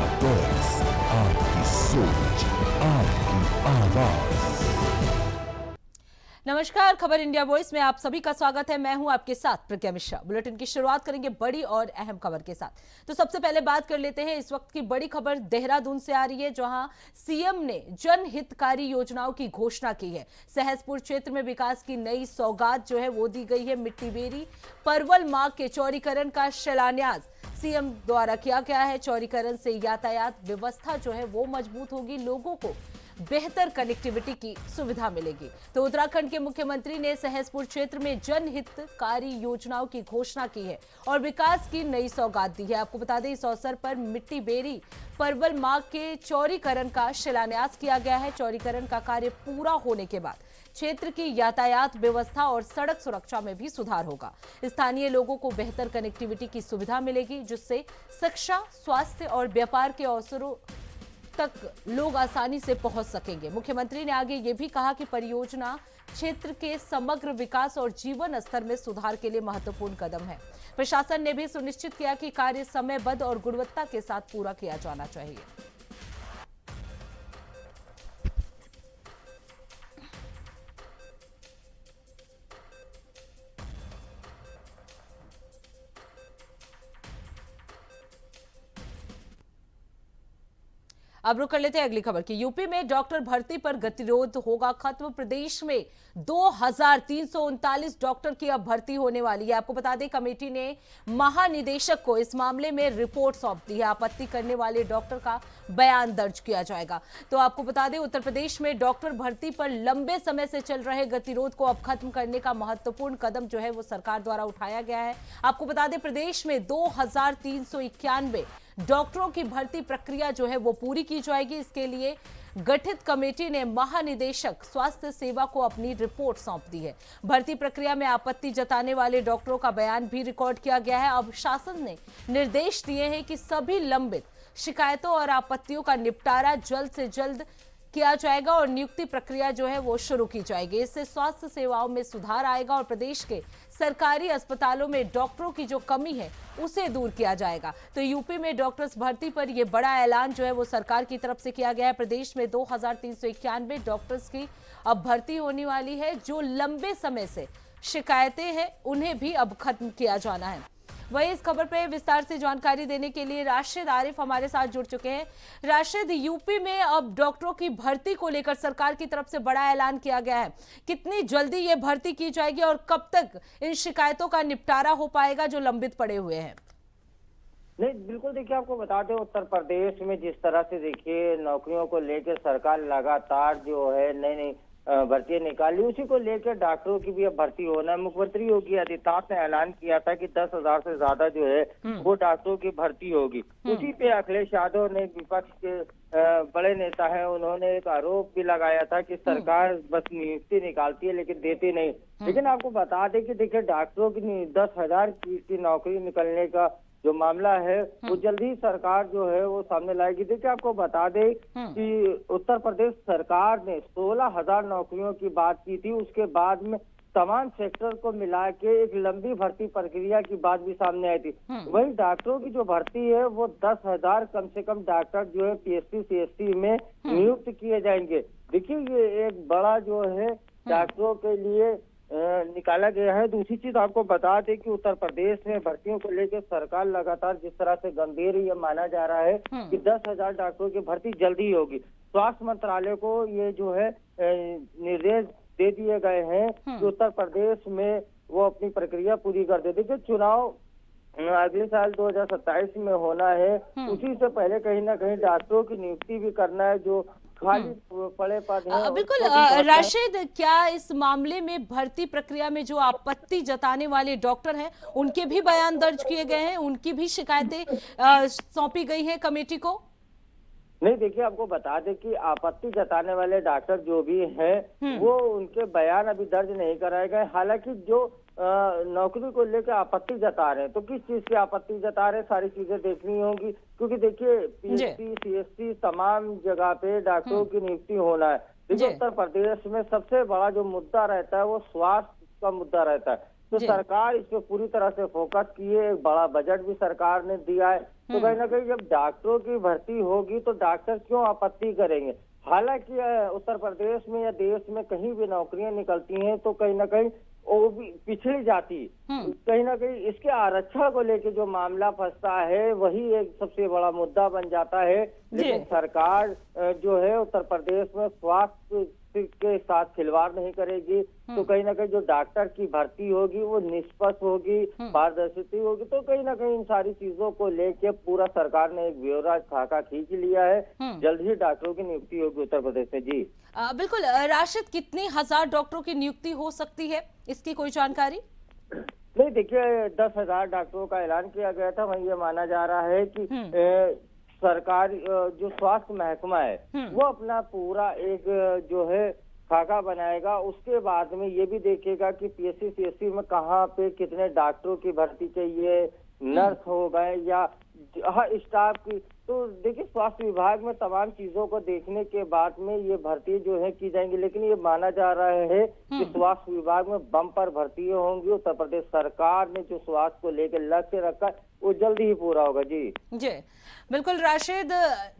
India voice, आपकी सोच, आपकी आवाज। नमस्कार, खबर इंडिया वॉइस में आप सभी का स्वागत है। मैं हूं आपके साथ प्रज्ञा मिश्रा। बुलेटिन की शुरुआत करेंगे बड़ी और अहम खबर के साथ। तो सबसे पहले बात कर लेते हैं इस वक्त की बड़ी खबर देहरादून से आ रही है, जहां सीएम ने जनहितकारी योजनाओं की घोषणा की है। सहसपुर क्षेत्र में विकास की नई सौगात जो है वो दी गई है। मिट्टी बेरी परवल मार्ग के चौड़ीकरण का शिलान्यास सीएम द्वारा किया गया है। चौड़ीकरण से यातायात व्यवस्था जो है वो मजबूत होगी, लोगों को बेहतर कनेक्टिविटी की सुविधा मिलेगी। तो उत्तराखंड के मुख्यमंत्री ने सहसपुर क्षेत्र में जनहितकारी योजनाओं की घोषणा की है और विकास की नई सौगात दी है। आपको बता दें, इस अवसर पर मिट्टी बेरी परवल मार्ग के चौड़ीकरण का शिलान्यास किया गया है। चौड़ीकरण का कार्य पूरा होने के बाद क्षेत्र की यातायात व्यवस्था और सड़क सुरक्षा में भी सुधार होगा। स्थानीय लोगों को बेहतर कनेक्टिविटी की सुविधा मिलेगी, जिससे शिक्षा, स्वास्थ्य और व्यापार के अवसरों तक लोग आसानी से पहुंच सकेंगे। मुख्यमंत्री ने आगे ये भी कहा कि परियोजना क्षेत्र के समग्र विकास और जीवन स्तर में सुधार के लिए महत्वपूर्ण कदम है। प्रशासन ने भी सुनिश्चित किया कि कार्य समयबद्ध और गुणवत्ता के साथ पूरा किया जाना चाहिए। अब रुक कर लेते हैं अगली खबर की। यूपी में डॉक्टर भर्ती पर गतिरोध होगा खत्म। प्रदेश में 2339 डॉक्टर की अब भर्ती होने वाली है। आपको बता दें, कमेटी ने महानिदेशक को इस मामले में रिपोर्ट सौंप दी है। आपत्ति करने वाले डॉक्टर का बयान दर्ज किया जाएगा। तो आपको बता दें, उत्तर प्रदेश में डॉक्टर भर्ती पर लंबे समय से चल रहे गतिरोध को अब खत्म करने का महत्वपूर्ण कदम जो है वो सरकार द्वारा उठाया गया है। आपको बता दें, प्रदेश में 2391 डॉक्टरों की भर्ती प्रक्रिया जो है वो पूरी की जाएगी। इसके लिए गठित कमेटी ने महानिदेशक स्वास्थ्य सेवा को अपनी रिपोर्ट सौंप दी है। भर्ती प्रक्रिया में आपत्ति जताने वाले डॉक्टरों का बयान भी रिकॉर्ड किया गया है। अब शासन ने निर्देश दिए हैं कि सभी लंबित शिकायतों और आपत्तियों का निपटारा जल्द से जल्द किया जाएगा और नियुक्ति प्रक्रिया जो है वो शुरू की जाएगी। इससे स्वास्थ्य सेवाओं में सुधार आएगा और प्रदेश के सरकारी अस्पतालों में डॉक्टरों की जो कमी है उसे दूर किया जाएगा। तो यूपी में डॉक्टर्स भर्ती पर यह बड़ा ऐलान जो है वो सरकार की तरफ से किया गया है। प्रदेश में 2391 डॉक्टर्स की अब भर्ती होने वाली है। जो लंबे समय से शिकायतें हैं उन्हें भी अब खत्म किया जाना है। वहीं इस खबर पर विस्तार से जानकारी देने के लिए राशिद आरिफ हमारे साथ जुड़ चुके हैं। राशिद, यूपी में अब डॉक्टरों की भर्ती को लेकर सरकार की तरफ से बड़ा ऐलान किया गया है। कितनी जल्दी ये भर्ती की जाएगी और कब तक इन शिकायतों का निपटारा हो पाएगा जो लंबित पड़े हुए हैं? नहीं, बिल्कुल देखिए, आपको बता दें, उत्तर प्रदेश में जिस तरह से देखिए नौकरियों को लेकर सरकार लगातार जो है नई नई भर्तियां निकाली, उसी को लेकर डॉक्टरों की भी अब भर्ती होना है। मुख्यमंत्री योगी आदित्यनाथ ने ऐलान किया था कि 10,000 से ज्यादा जो है वो डॉक्टरों की भर्ती होगी। उसी पे अखिलेश यादव ने, विपक्ष के बड़े नेता हैं, उन्होंने एक आरोप भी लगाया था कि सरकार बस नियुक्ति निकालती है लेकिन देती नहीं। लेकिन आपको बता दें कि देखिए डॉक्टरों की 10,000 की नौकरी निकलने का जो मामला है वो जल्दी सरकार जो है वो सामने लाएगी। देखिए, आपको बता दें कि उत्तर प्रदेश सरकार ने 16,000 नौकरियों की बात की थी। उसके बाद में तमाम सेक्टर को मिला के एक लंबी भर्ती प्रक्रिया की बात भी सामने आई थी। वहीं डॉक्टरों की जो भर्ती है वो 10,000 कम से कम डॉक्टर जो है पीएचडी सीएचडी में नियुक्त किए जाएंगे। देखिए, ये एक बड़ा जो है डॉक्टरों के लिए निकाला गया है। दूसरी चीज आपको बता दें कि उत्तर प्रदेश में भर्तियों को लेकर सरकार लगातार जिस तरह से गंभीर ये माना जा रहा है कि 10,000 डॉक्टरों की भर्ती जल्दी होगी। स्वास्थ्य मंत्रालय को ये जो है निर्देश दे दिए गए हैं कि उत्तर प्रदेश में वो अपनी प्रक्रिया पूरी कर दे। देखिए, चुनाव अगले साल 2027 में होना है। उसी से पहले कहीं ना कहीं डॉक्टरों की नियुक्ति भी करना है जो खाली पड़े पद हैं। बिल्कुल राशिद, क्या इस मामले में भर्ती प्रक्रिया में जो आपत्ति जताने वाले डॉक्टर हैं उनके भी बयान दर्ज किए गए हैं, उनकी भी शिकायतें सौंपी गई हैं कमेटी को? नहीं, देखिए, आपको बता दें कि आपत्ति जताने वाले डॉक्टर जो भी हैं वो उनके बयान अभी दर्ज नहीं कराए गए। हालांकि जो नौकरी को लेकर आपत्ति जता रहे हैं, तो किस चीज की आपत्ति जता रहे हैं, सारी चीजें देखनी होगी। क्योंकि देखिए, पीएचडी सीएचडी तमाम जगह पे डॉक्टरों की नियुक्ति होना है। देखिए, उत्तर प्रदेश में सबसे बड़ा जो मुद्दा रहता है वो स्वास्थ्य का मुद्दा रहता है। तो जी। सरकार इस पे पूरी तरह से फोकस की है। एक बड़ा बजट भी सरकार ने दिया है। तो कहीं ना कहीं जब डॉक्टरों की भर्ती होगी तो डॉक्टर क्यों आपत्ति करेंगे। हालांकि उत्तर प्रदेश में या देश में कहीं भी नौकरियां निकलती हैं तो कहीं ना कहीं वो भी पिछड़ी जाती। कहीं ना कहीं इसके आरक्षण को लेके जो मामला फंसता है वही एक सबसे बड़ा मुद्दा बन जाता है। लेकिन सरकार जो है उत्तर प्रदेश में स्वास्थ्य के साथ खिलवाड़ नहीं करेगी। तो कहीं ना कहीं जो डॉक्टर की भर्ती होगी वो निष्पक्ष होगी, पारदर्शी होगी। तो कहीं ना कहीं इन सारी चीजों को लेके पूरा सरकार ने एक ब्यौरा खाका खींच लिया है। जल्द ही डॉक्टरों की नियुक्ति होगी उत्तर प्रदेश में। जी बिल्कुल। राशिद, कितनी हजार डॉक्टरों की नियुक्ति हो सकती है, इसकी कोई जानकारी? नहीं, देखिए 10,000 डॉक्टरों का ऐलान किया गया था। वहीं ये माना जा रहा है कि सरकार जो स्वास्थ्य महकमा है वो अपना पूरा एक जो है खाका बनाएगा। उसके बाद में ये भी देखेगा कि पीएससी सीएससी में कहाँ पे कितने डॉक्टरों की भर्ती चाहिए, नर्स हो गए या स्टाफ की। तो देखिए स्वास्थ्य विभाग में तमाम चीजों को देखने के बाद में ये भर्ती जो है की जाएंगी। लेकिन ये माना जा रहा है कि स्वास्थ्य विभाग में बम्पर भर्ती होंगी। उत्तर प्रदेश सरकार ने जो स्वास्थ्य को लेकर लक्ष्य रखा है वो जल्दी ही पूरा होगा। जी बिल्कुल राशिद,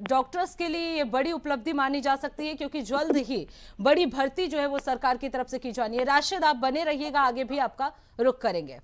डॉक्टर्स के लिए ये बड़ी उपलब्धि मानी जा सकती है क्योंकि जल्द ही बड़ी भर्ती जो है वो सरकार की तरफ से की जानी है। राशिद, आप बने रहिएगा, आगे भी आपका रुख करेंगे।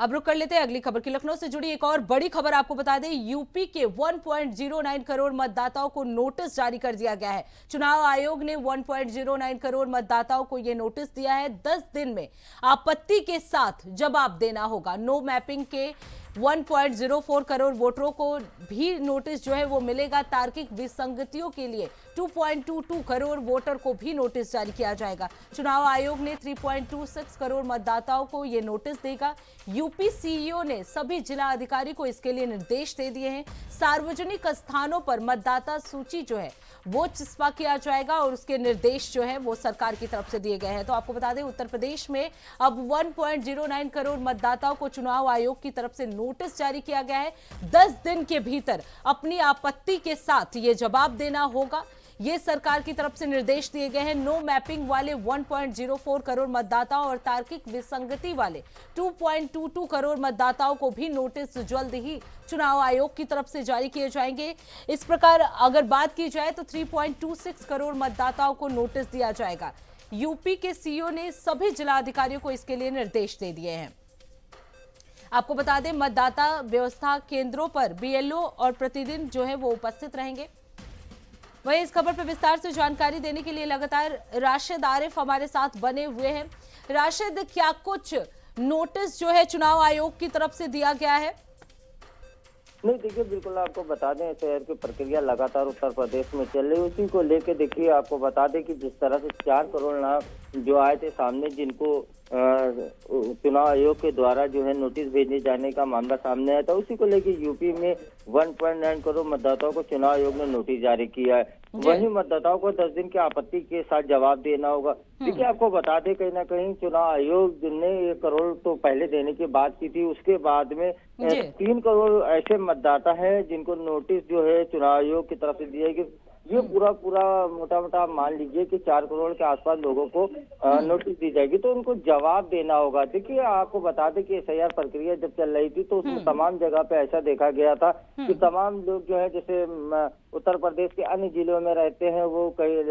अब रुक कर लेते हैं अगली खबर की। लखनऊ से जुड़ी एक और बड़ी खबर आपको बता दें, यूपी के 1.09 करोड़ मतदाताओं को नोटिस जारी कर दिया गया है। चुनाव आयोग ने 1.09 करोड़ मतदाताओं को यह नोटिस दिया है। 10 दिन में आपत्ति के साथ जवाब देना होगा। नो मैपिंग के 1.04 करोड़ वोटरों को भी नोटिस जो है वो मिलेगा। तार्किक विसंगतियों के लिए 2.22 करोड़ वोटर को भी नोटिस जारी किया जाएगा। चुनाव आयोग ने 3.26 करोड़ मतदाताओं को ये नोटिस देगा। यूपी सीईओ ने सभी जिला अधिकारी को इसके लिए निर्देश दे दिए हैं। सार्वजनिक स्थानों पर मतदाता सूची जो है वो चिस्पा किया जाएगा और उसके निर्देश जो है वो सरकार की तरफ से दिए गए हैं। तो आपको बता दें उत्तर प्रदेश में अब 1.09 करोड़ मतदाताओं को चुनाव आयोग की तरफ से नोटिस जारी किया गया है। 10 दिन के भीतर अपनी आपत्ति के साथ ये जवाब देना होगा। ये सरकार की तरफ से निर्देश दिए गए हैं। नो मैपिंग वाले 1.04 करोड़ मतदाताओं और तार्किक विसंगति वाले 2.22 करोड़ मतदाताओं को भी नोटिस जल्द ही चुनाव आयोग की तरफ से जारी किए जाएंगे। इस प्रकार अगर बात की जाए तो 3.26 करोड़ मतदाताओं को नोटिस दिया जाएगा। यूपी के सीईओ ने सभी जिला अधिकारियों को इसके लिए निर्देश दे दिए हैं। आपको बता दें मतदाता व्यवस्था केंद्रों पर बीएलओ और प्रतिदिन जो है वो उपस्थित रहेंगे। वहीं इस खबर पर विस्तार से जानकारी देने के लिए लगातार राशिद आरिफ हमारे साथ बने हुए हैं। राशिद, क्या कुछ नोटिस जो है चुनाव आयोग की तरफ से दिया गया है? नहीं, देखिए बिल्कुल आपको बता दें एफआईआर की प्रक्रिया लगातार उत्तर प्रदेश में चल रही है। उसी को लेके देखिए आपको बता दें कि जिस तरह से 4 करोड़ नाम जो आए थे सामने, जिनको चुनाव आयोग के द्वारा जो है नोटिस भेजे जाने का मामला सामने आया था, उसी को लेके यूपी में 1.9 करोड़ मतदाताओं को चुनाव आयोग ने नोटिस जारी किया है। वहीं मतदाताओं को 10 दिन की आपत्ति के साथ जवाब देना होगा। देखिए आपको बता दें कहीं ना कहीं चुनाव आयोग ने 1 करोड़ तो पहले देने की बात की थी। उसके बाद में 3 करोड़ ऐसे मतदाता हैं जिनको नोटिस जो है चुनाव आयोग की तरफ से दिया है कि ये पूरा मोटा मान लीजिए कि 4 करोड़ के आसपास लोगों को नोटिस दी जाएगी, तो उनको जवाब देना होगा। देखिए आपको बता दें कि एफआईआर प्रक्रिया जब चल रही थी तो उसमें तमाम जगह पे ऐसा देखा गया था कि तमाम लोग जो है जैसे उत्तर प्रदेश के अन्य जिलों में रहते हैं, वो कई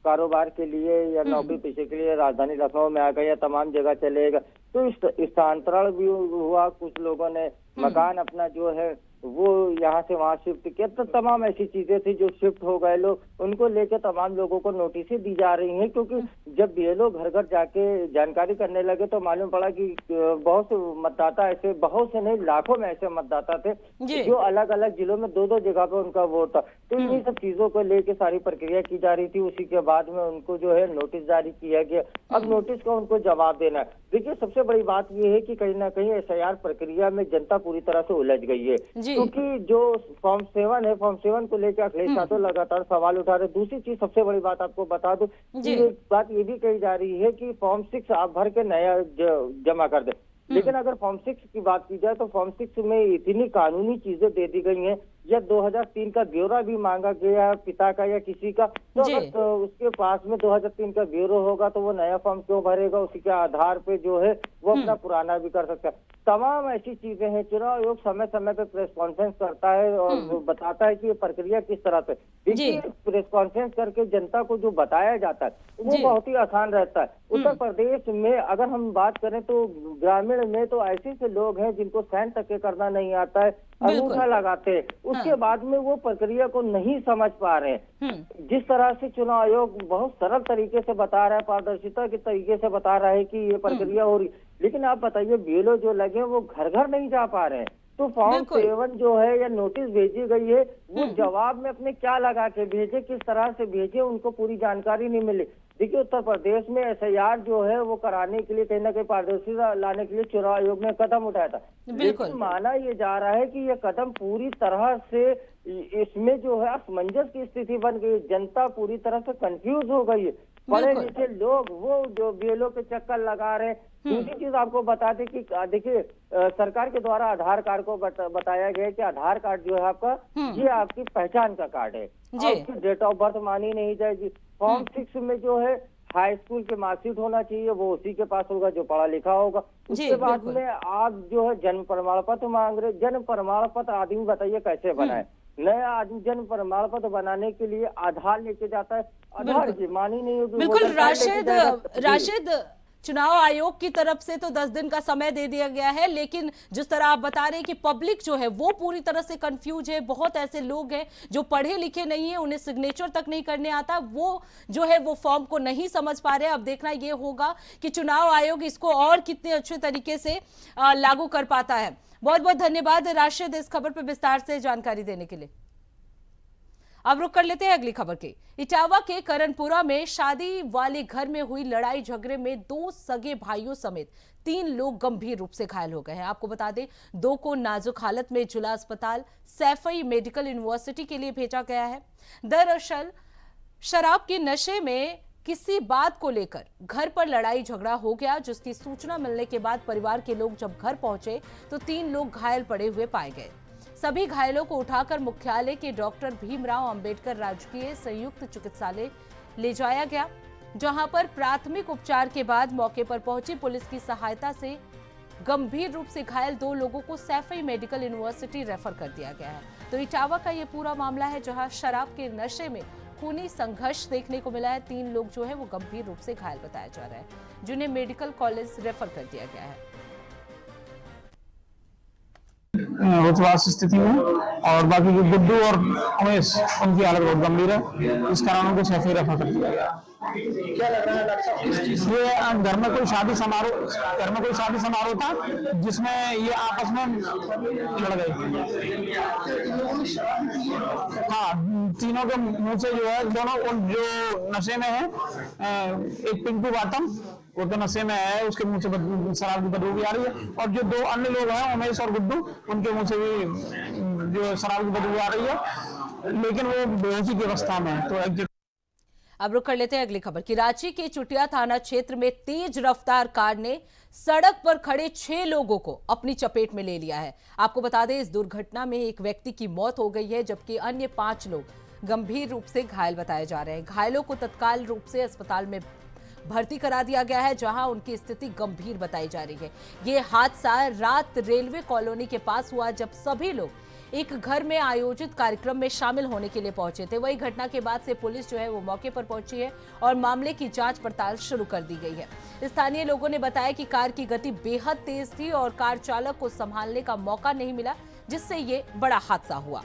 कारोबार के लिए या नौकरी पेशे के लिए राजधानी लखनऊ में आ गए या तमाम जगह चले गए, तो स्थानांतरण भी हुआ। कुछ लोगों ने मकान अपना जो है वो यहाँ से वहाँ शिफ्ट किया। तो तमाम ऐसी चीजें थी जो शिफ्ट हो गए लोग, उनको लेकर तमाम लोगों को नोटिस दी जा रही हैं। क्योंकि जब बीएलओ घर घर जाके जानकारी करने लगे तो मालूम पड़ा कि बहुत से मतदाता ऐसे, बहुत से नहीं लाखों में ऐसे मतदाता थे जो अलग अलग जिलों में 2-2 जगह पे उनका वोट था। तो इन्हीं सब चीजों को लेकर सारी प्रक्रिया की जा रही थी। उसी के बाद में उनको जो है नोटिस जारी किया गया। अब नोटिस का उनको जवाब देना है। देखिए सबसे बड़ी बात यह है कि कहीं ना कहीं एफआईआर प्रक्रिया में जनता पूरी तरह से उलझ गई है, क्योंकि जो फॉर्म 7 है, फॉर्म 7 को लेकर अखिलेश यादव लगातार सवाल उठा रहे। दूसरी चीज सबसे बड़ी बात आपको बता दूं, बात ये भी कही जा रही है कि फॉर्म 6 आप भर के नया जमा कर दे। लेकिन अगर फॉर्म 6 की बात की जाए तो फॉर्म 6 में इतनी कानूनी चीजें दे दी गई हैं या 2003 का ब्यौरा भी मांगा गया है पिता का या किसी का, तो जी। अगर तो उसके पास में 2003 का ब्यौरा होगा तो वो नया फॉर्म क्यों भरेगा? उसी के आधार पे जो है वो अपना पुराना भी कर सकता है। तमाम ऐसी चीजें हैं। चुनाव आयोग समय समय पे प्रेस कॉन्फ्रेंस करता है और वो बताता है कि ये प्रक्रिया किस तरह से। देखिए, प्रेस कॉन्फ्रेंस करके जनता को जो बताया जाता है वो जी। बहुत ही आसान रहता है। उत्तर प्रदेश में अगर हम बात करें तो ग्रामीण में तो ऐसे से लोग हैं जिनको सैन तक के करना नहीं आता है, अंगूठा लगाते हैं, उसके बाद में वो प्रक्रिया को नहीं समझ पा रहे हैं। जिस तरह से चुनाव आयोग बहुत सरल तरीके से बता रहा है, पारदर्शिता के तरीके से बता रहा है कि ये प्रक्रिया हो रही, लेकिन आप बताइए बीएलओ जो लगे वो घर घर नहीं जा पा रहे हैं। तो फॉर्म 7 जो है या नोटिस भेजी गई है वो जवाब में अपने क्या लगा के भेजे, किस तरह से भेजे, उनको पूरी जानकारी नहीं मिली। देखिए, उत्तर प्रदेश में एसआईआर जो है वो कराने के लिए कहीं ना कहीं पारदर्शिता लाने के लिए चुनाव आयोग ने कदम उठाया था, लेकिन माना ये जा रहा है कि ये कदम पूरी तरह से इसमें जो है असमंजस की स्थिति बन गई। जनता पूरी तरह से कंफ्यूज हो गई है। पढ़े लिखे लोग वो जो बीएलओ के चक्कर लगा रहे हैं। दूसरी चीज आपको बता दें कि देखिए, सरकार के द्वारा आधार कार्ड को बताया गया है कि आधार कार्ड जो है आपका, ये आपकी पहचान का कार्ड है, आपकी डेट ऑफ बर्थ मानी नहीं जाएगी। फॉर्म 6 में जो है हाई स्कूल के मार्कशीट होना चाहिए, वो उसी के पास होगा जो पढ़ा लिखा होगा। उसके बाद में आप जो है जन्म प्रमाण पत्र मांग रहे। जन्म प्रमाण पत्र आदमी बताइए कैसे बनाए? नया आदमी जन्म प्रमाण पत्र बनाने के लिए आधार लेके जाता है, आधार की मानी नहीं होगी। बिल्कुल राशिद, चुनाव आयोग की तरफ से तो 10 दिन का समय दे दिया गया है, लेकिन जिस तरह आप बता रहे हैं कि पब्लिक जो है वो पूरी तरह से कंफ्यूज है। बहुत ऐसे लोग हैं जो पढ़े लिखे नहीं है, उन्हें सिग्नेचर तक नहीं करने आता, वो जो है वो फॉर्म को नहीं समझ पा रहे। अब देखना ये होगा कि चुनाव आयोग इसको और कितने अच्छे तरीके से लागू कर पाता है। बहुत बहुत धन्यवाद राशिद इस खबर पर विस्तार से जानकारी देने के लिए। अब रुक कर लेते हैं अगली खबर की। इटावा के करणपुरा में शादी वाले घर में हुई लड़ाई झगड़े में 2 सगे भाइयों समेत 3 लोग गंभीर रूप से घायल हो गए हैं। आपको बता दें, 2 को नाजुक हालत में जिला अस्पताल सैफई मेडिकल यूनिवर्सिटी के लिए भेजा गया है। दरअसल शराब के नशे में किसी बात को लेकर घर पर लड़ाई झगड़ा हो गया, जिसकी सूचना मिलने के बाद परिवार के लोग जब घर पहुंचे तो 3 लोग घायल पड़े हुए पाए गए। सभी घायलों को उठाकर मुख्यालय के डॉक्टर भीमराव अंबेडकर राजकीय संयुक्त चिकित्सालय ले जाया गया, जहां पर प्राथमिक उपचार के बाद मौके पर पहुंची पुलिस की सहायता से गंभीर रूप से घायल 2 लोगों को सैफई मेडिकल यूनिवर्सिटी रेफर कर दिया गया है। तो इटावा का ये पूरा मामला है, जहां शराब के नशे में खूनी संघर्ष देखने को मिला है। 3 लोग जो है वो गंभीर रूप से घायल बताया जा रहा है, जिन्हें मेडिकल कॉलेज रेफर कर दिया गया है। होशवास स्थिति में, और बाकी जो गुड्डू और उमेश उनकी हालत बहुत गंभीर है, इस कारण उनको सैफई रेफर कर दिया गया। क्या लग रहा है डॉक्टर साहब? ये घर में कोई शादी समारोह था जिसमें ये आपस में लड़ गए। हाँ, तीनों के मुंह से जो है, दोनों जो नशे में है, एक पिंटू बाटम वो तो नशे में है, उसके मुंह से शराब की बदबू भी आ रही है, और जो 2 अन्य लोग हैं उमेश और गुड्डू, उनके मुंह से भी जो शराब की बदबू आ रही है, लेकिन वो बेहोशी की अवस्था में है। तो अब रुक कर लेते हैं अगली खबर की। रांची के चुटिया थाना क्षेत्र में तेज रफ्तार कार ने सड़क पर खड़े 6 लोगों को अपनी चपेट में ले लिया है। आपको बता दें, इस दुर्घटना में एक व्यक्ति की मौत हो गई है, जबकि अन्य 5 लोग गंभीर रूप से घायल बताए जा रहे हैं। घायलों को तत्काल रूप से अस्पताल में भर्ती करा दिया गया है, जहां उनकी स्थिति गंभीर बताई जा रही है। ये हादसा रात रेलवे कॉलोनी के पास हुआ, जब सभी लोग एक घर में आयोजित कार्यक्रम में शामिल होने के लिए पहुंचे थे। वही घटना के बाद से पुलिस जो है वो मौके पर पहुंची है और मामले की जांच पड़ताल शुरू कर दी गई है। स्थानीय लोगों ने बताया कि कार की गति बेहद तेज थी और कार चालक को संभालने का मौका नहीं मिला, जिससे ये बड़ा हादसा हुआ।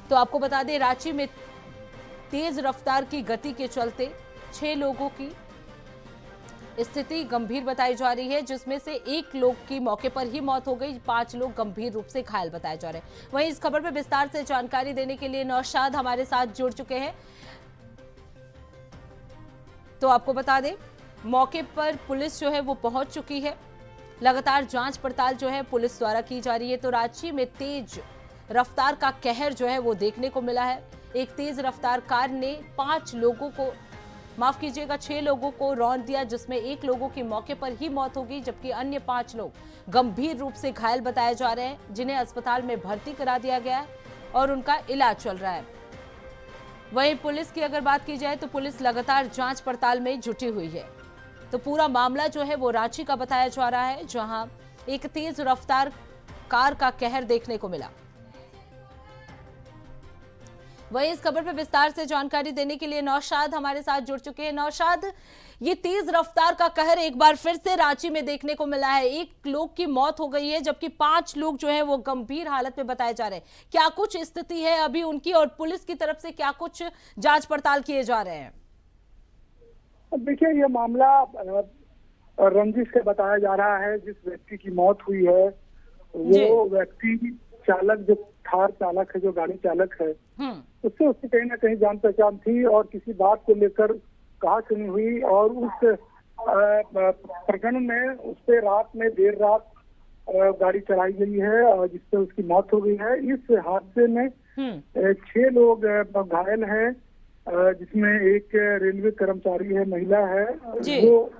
तो आपको बता दें, रांची में तेज रफ्तार की गति के चलते 6 लोगों की स्थिति गंभीर बताई जा रही है, जिसमें से 1 लोग की मौके पर ही मौत हो गई, 5 लोग गंभीर रूप से घायल बताए जा रहे हैं। वहीं इस खबर पर विस्तार से जानकारी देने के लिए नौशाद हमारे साथ जुड़ चुके हैं। तो आपको बता दें, मौके पर पुलिस जो है वो पहुंच चुकी है, लगातार जांच पड़ताल जो है पुलिस द्वारा की जा रही है। तो रांची में तेज रफ्तार का कहर जो है वो देखने को मिला है। एक तेज रफ्तार कार ने 5 लोगों को, माफ कीजिएगा 6 लोगों को रौंद दिया, जिसमें 1 लोगों की मौके पर ही मौत हो गई, जबकि अन्य 5 लोग गंभीर रूप से घायल बताए जा रहे हैं, जिन्हें अस्पताल में भर्ती करा दिया गया है। और उनका इलाज चल रहा है। वहीं पुलिस की अगर बात की जाए तो पुलिस लगातार जांच पड़ताल में जुटी हुई है। तो पूरा मामला जो है वो रांची का बताया जा रहा है, जहां एक तेज रफ्तार कार का कहर देखने को मिला। वहीं इस खबर पर विस्तार से जानकारी देने के लिए नौशाद हमारे साथ जुड़ चुके हैं। नौशाद, ये तेज रफ्तार का कहर एक बार फिर से रांची में देखने को मिला है। एक लोग की मौत हो गई है, जबकि 5 लोग जो हैं वो गंभीर हालत में बताए जा रहे हैं। क्या कुछ स्थिति है अभी उनकी, और पुलिस की तरफ से क्या कुछ जांच पड़ताल किए जा रहे हैं? देखिए, ये मामला रंजिश से बताया जा रहा है। जिस व्यक्ति की मौत हुई है वो व्यक्ति चालक, जो थार चालक है, जो गाड़ी चालक है, उससे कहीं ना कहीं जान पहचान थी और किसी बात को लेकर कहा सुनी हुई, और उस प्रकरण में उस पे रात में देर रात गाड़ी चलाई गई है और जिससे उसकी मौत हो गई है। इस हादसे में 6 लोग घायल हैं, जिसमें एक रेलवे कर्मचारी है, महिला है,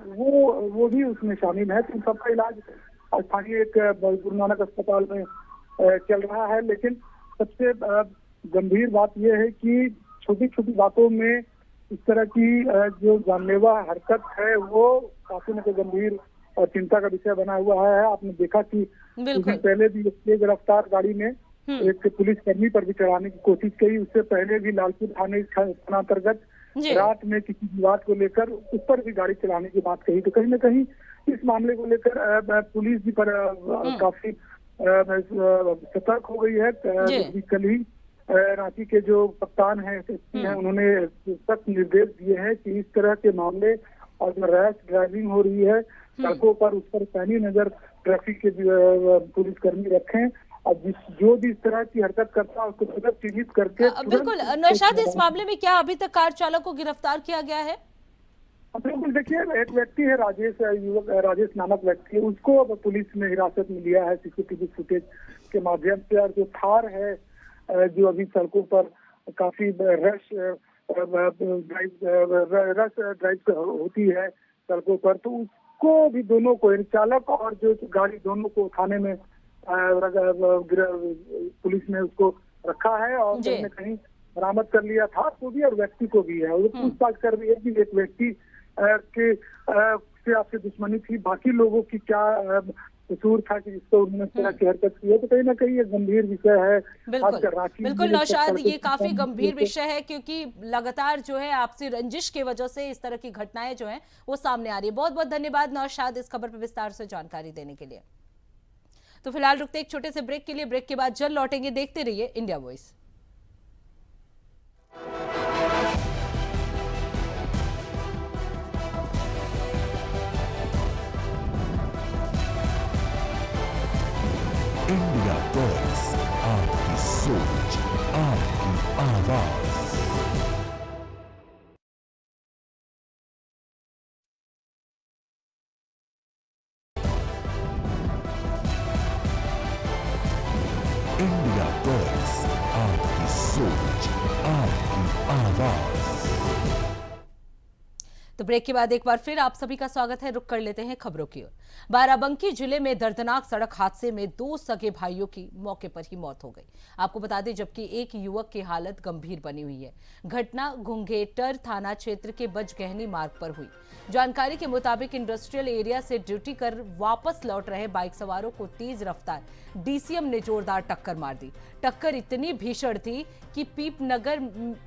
वो भी उसमें शामिल है। तो सबका इलाज स्थानीय एक गुरु नानक अस्पताल में चल रहा है। लेकिन सबसे गंभीर बात यह है कि छोटी छोटी बातों में इस तरह की जो जानलेवा हरकत है वो काफी न गंभीर और चिंता का विषय बना हुआ है। आपने देखा कि कुछ दिन पहले भी तेज रफ्तार गाड़ी में एक पुलिसकर्मी पर भी चढ़ाने की कोशिश की। उससे पहले भी लालपुर थाने अंतर्गत रात में किसी विवाद को लेकर उस पर भी गाड़ी चलाने की बात कही। तो कहीं न कहीं इस मामले को लेकर पुलिस भी पर काफी सतर्क हो गई है। कल ही रांची के जो कप्तान हैं, उन्होंने सख्त निर्देश दिए हैं कि इस तरह के मामले और जो रैश ड्राइविंग हो रही है सड़कों पर, उस पर पैनी नजर ट्रैफिक के पुलिसकर्मी रखें। अब जो भी इस तरह की हरकत करता है उसको तुरंत चिन्हित करके। बिल्कुल नौशाद, इस मामले में क्या अभी तक कार चालक को गिरफ्तार किया गया है? बिल्कुल, देखिए, एक व्यक्ति है राजेश नामक व्यक्ति, उसको पुलिस ने हिरासत में लिया है सीसीटीवी फुटेज के माध्यम से। और जो थार है जो अभी सड़कों पर काफी रश ड्राइव होती है सड़कों पर, तो उसको भी दोनों को, चालक और जो गाड़ी, दोनों को थाने में पुलिस ने उसको रखा है और कहीं न कहीं बरामद कर लिया। थार को भी और व्यक्ति को भी है। वो पूछताछ कर रही है कि एक व्यक्ति से आपसे दुश्मनी थी, बाकी लोगों की क्या कसूर था कि जिसको उन्होंने इस तरह की हरकत की है। तो कहीं ना कहीं ये गंभीर विषय है। बिल्कुल नौशाद, ये काफी गंभीर विषय है, क्योंकि लगातार जो है आपसी रंजिश की वजह से इस तरह की घटनाएं जो हैं वो सामने आ रही है। बहुत बहुत धन्यवाद नौशाद इस खबर पर विस्तार से जानकारी देने के लिए। तो फिलहाल रुकते एक छोटे से ब्रेक के लिए, ब्रेक के बाद जल्द लौटेंगे। देखते रहिए इंडिया वॉइस। इंडिया वॉइस, आपकी सोच, आपकी आवाज। इंडिया वॉइस, आपकी सोच, आपकी आवाज। तो ब्रेक के बाद एक बार फिर आप सभी का स्वागत है। रुक कर लेते हैं खबरों की ओर। बाराबंकी जिले में दर्दनाक सड़क हादसे में 2 सगे भाइयों की मौके पर ही मौत हो गई। आपको बता दें, जबकि एक युवक की हालत गंभीर बनी हुई है। घटना घुंघेटर थाना क्षेत्र के बजगहनी मार्ग पर हुई। जानकारी के मुताबिक इंडस्ट्रियल एरिया से ड्यूटी कर वापस लौट रहे बाइक सवारों को तेज रफ्तार डीसीएम ने जोरदार टक्कर मार दी। टक्कर इतनी भीषण थी कि पीपनगर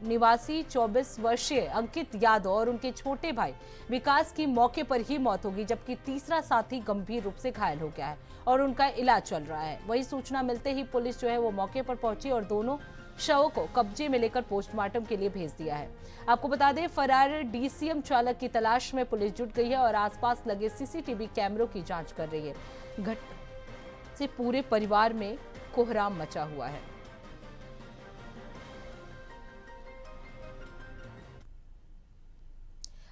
निवासी 24 वर्षीय अंकित यादव और उनके छोटे भाई विकास की मौके पर ही मौत हो गई, जबकि तीसरा साथी गंभीर रूप से घायल हो गया है और उनका इलाज चल रहा है। वही सूचना मिलते ही पुलिस जो है वो मौके पर पहुंची और दोनों शवों को कब्जे में लेकर पोस्टमार्टम के लिए भेज दिया है। आपको बता दें, फरार डीसीएम चालक की तलाश में पुलिस जुट गई है और आसपास लगे सीसीटीवी कैमरों की जांच कर रही है। घटना से पूरे परिवार में कोहराम मचा हुआ है।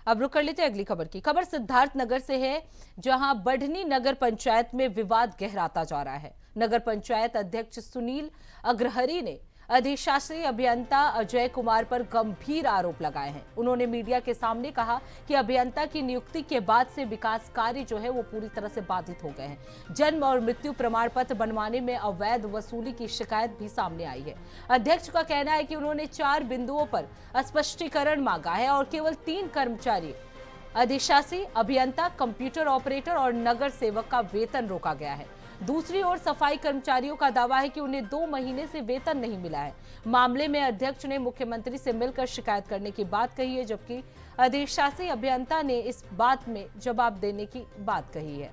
अब रुक कर लेते हैं अगली खबर की। खबर सिद्धार्थनगर से है, जहां बढ़नी नगर पंचायत में विवाद गहराता जा रहा है। नगर पंचायत अध्यक्ष सुनील अग्रहरी ने अधिशासी अभियंता अजय कुमार पर गंभीर आरोप लगाए हैं। उन्होंने मीडिया के सामने कहा कि अभियंता की नियुक्ति के बाद से विकास कार्य जो है वो पूरी तरह से बाधित हो गए हैं। जन्म और मृत्यु प्रमाण पत्र बनवाने में अवैध वसूली की शिकायत भी सामने आई है। अध्यक्ष का कहना है कि उन्होंने 4 बिंदुओं पर स्पष्टीकरण मांगा है और केवल 3 कर्मचारी अधिशासी अभियंता, कंप्यूटर ऑपरेटर और नगर सेवक का वेतन रोका गया है। दूसरी ओर सफाई कर्मचारियों का दावा है कि उन्हें 2 महीने से वेतन नहीं मिला है। मामले में अध्यक्ष ने मुख्यमंत्री से मिलकर शिकायत करने की बात कही है, जबकि अधिशासी अभियंता ने इस बात में जवाब देने की बात कही है।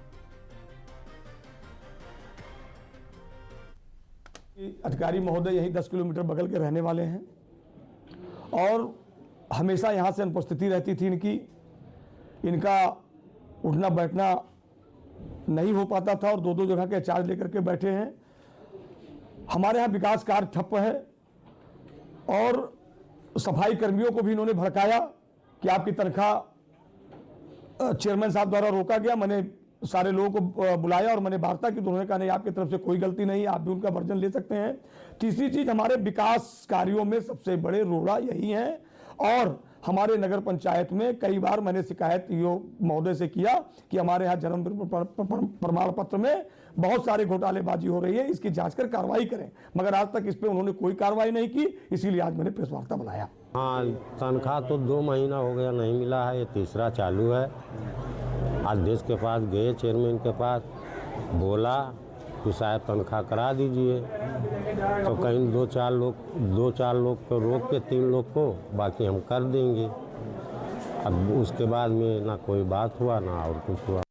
अधिकारी महोदय यही 10 किलोमीटर बगल के रहने वाले हैं और हमेशा यहाँ से अनुपस्थिति रहती थी इनका उठना बैठना नहीं हो पाता था और 2-2 जगह के चार्ज लेकर के बैठे हैं। हमारे यहाँ विकास कार्य ठप्प है और सफाई कर्मियों को भी इन्होंने भड़काया कि आपकी तनख्वाह चेयरमैन साहब द्वारा रोका गया। मैंने सारे लोगों को बुलाया और मैंने वार्ता की तो उन्होंने कहा नहीं, आपकी तरफ से कोई गलती नहीं, आप भी उनका वर्जन ले सकते हैं। तीसरी चीज, हमारे विकास कार्यों में सबसे बड़े रोड़ा यही है और हमारे नगर पंचायत में कई बार मैंने शिकायत महोदय से किया कि हमारे यहाँ जन्म प्रमाण पत्र में बहुत सारे घोटालेबाजी हो रही है, इसकी जांच कर कार्रवाई करें, मगर आज तक इस पे उन्होंने कोई कार्रवाई नहीं की। इसीलिए आज मैंने प्रेस वार्ता बुलाया। हाँ, तनख्वाह तो 2 महीना हो गया नहीं मिला है, ये तीसरा चालू है। अध्यक्ष के पास गए, चेयरमैन के पास बोला कि शायद तनख्वाह करा दीजिए, तो कहीं 2-4 लोग को रोक के 3 लोग को बाकी हम कर देंगे। अब उसके बाद में ना कोई बात हुआ ना और कुछ हुआ।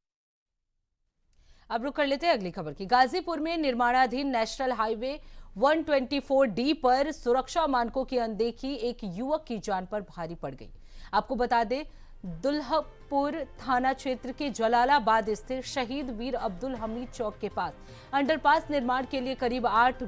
अब रुक कर लेते हैं अगली खबर की। गाजीपुर में निर्माणाधीन नेशनल हाईवे 124D पर सुरक्षा मानकों की अनदेखी एक युवक की जान पर भारी पड़ गई। आपको बता दें, दुल्हपुर थाना क्षेत्र के जलालाबाद स्थित शहीद वीर अब्दुल हमीद चौक के पास अंडरपास निर्माण के लिए करीब 8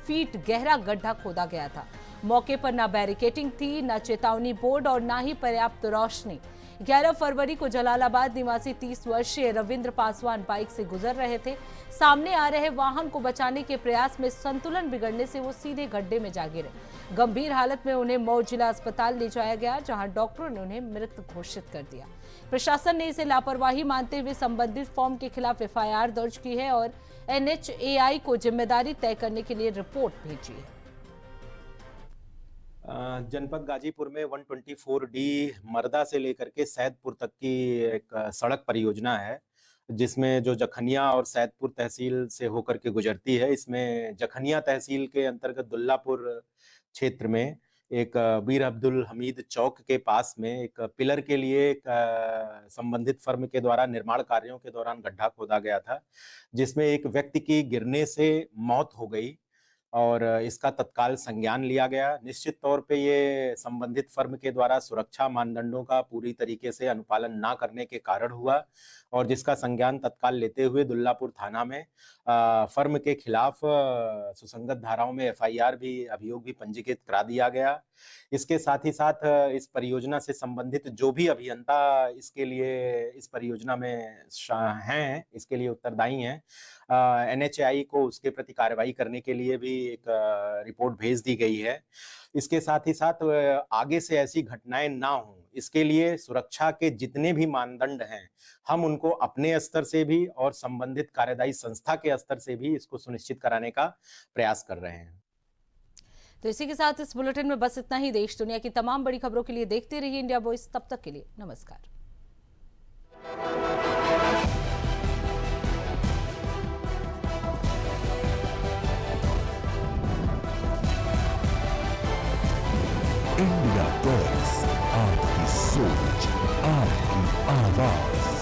फीट गहरा गड्ढा खोदा गया था। मौके पर न बैरिकेटिंग थी, न चेतावनी बोर्ड और न ही पर्याप्त रोशनी। 11 फरवरी को जलालाबाद निवासी 30 वर्षीय रविंद्र पासवान बाइक से गुजर रहे थे। सामने आ रहे वाहन को बचाने के प्रयास में संतुलन बिगड़ने से वो सीधे गड्ढे में जा गिरे। गंभीर हालत में उन्हें मऊ जिला अस्पताल ले जाया गया, जहां डॉक्टरों ने उन्हें मृत घोषित कर दिया। प्रशासन ने इसे लापरवाही मानते हुए संबंधित फॉर्म के खिलाफ FIR दर्ज की है और NHAI को जिम्मेदारी तय करने के लिए रिपोर्ट भेजी है। जनपद गाजीपुर में 124D मर्दा से लेकर के सैदपुर तक की एक सड़क परियोजना है, जिसमें जो जखनिया और सैदपुर तहसील से होकर के गुजरती है। इसमें जखनिया तहसील के अंतर्गत दुल्लापुर क्षेत्र में एक वीर अब्दुल हमीद चौक के पास में एक पिलर के लिए एक संबंधित फर्म के द्वारा निर्माण कार्यों के दौरान गड्ढा खोदा गया था, जिसमें एक व्यक्ति की गिरने से मौत हो गई और इसका तत्काल संज्ञान लिया गया। निश्चित तौर पे ये संबंधित फर्म के द्वारा सुरक्षा मानदंडों का पूरी तरीके से अनुपालन ना करने के कारण हुआ और जिसका संज्ञान तत्काल लेते हुए दुल्लापुर थाना में फर्म के खिलाफ सुसंगत धाराओं में FIR भी, अभियोग भी पंजीकृत करा दिया गया। इसके साथ ही साथ इस परियोजना से संबंधित जो भी अभियंता इसके लिए इस परियोजना में हैं, इसके लिए उत्तरदायी हैं, NHAI को उसके प्रति कार्रवाई करने के लिए भी एक रिपोर्ट भेज दी गई है। इसके साथ ही साथ आगे से ऐसी घटनाएं ना हो, इसके लिए सुरक्षा के जितने भी मानदंड हैं हम उनको अपने स्तर से भी और संबंधित कार्यदायी संस्था के स्तर से भी इसको सुनिश्चित कराने का प्रयास कर रहे हैं। तो इसी के साथ इस बुलेटिन में बस इतना ही। देश दुनिया की तमाम बड़ी खबरों के लिए देखते रहिए इंडिया वॉइस। तब तक के लिए नमस्कार। इंडिया वॉइस, आपकी सोच, आपकी आवाज।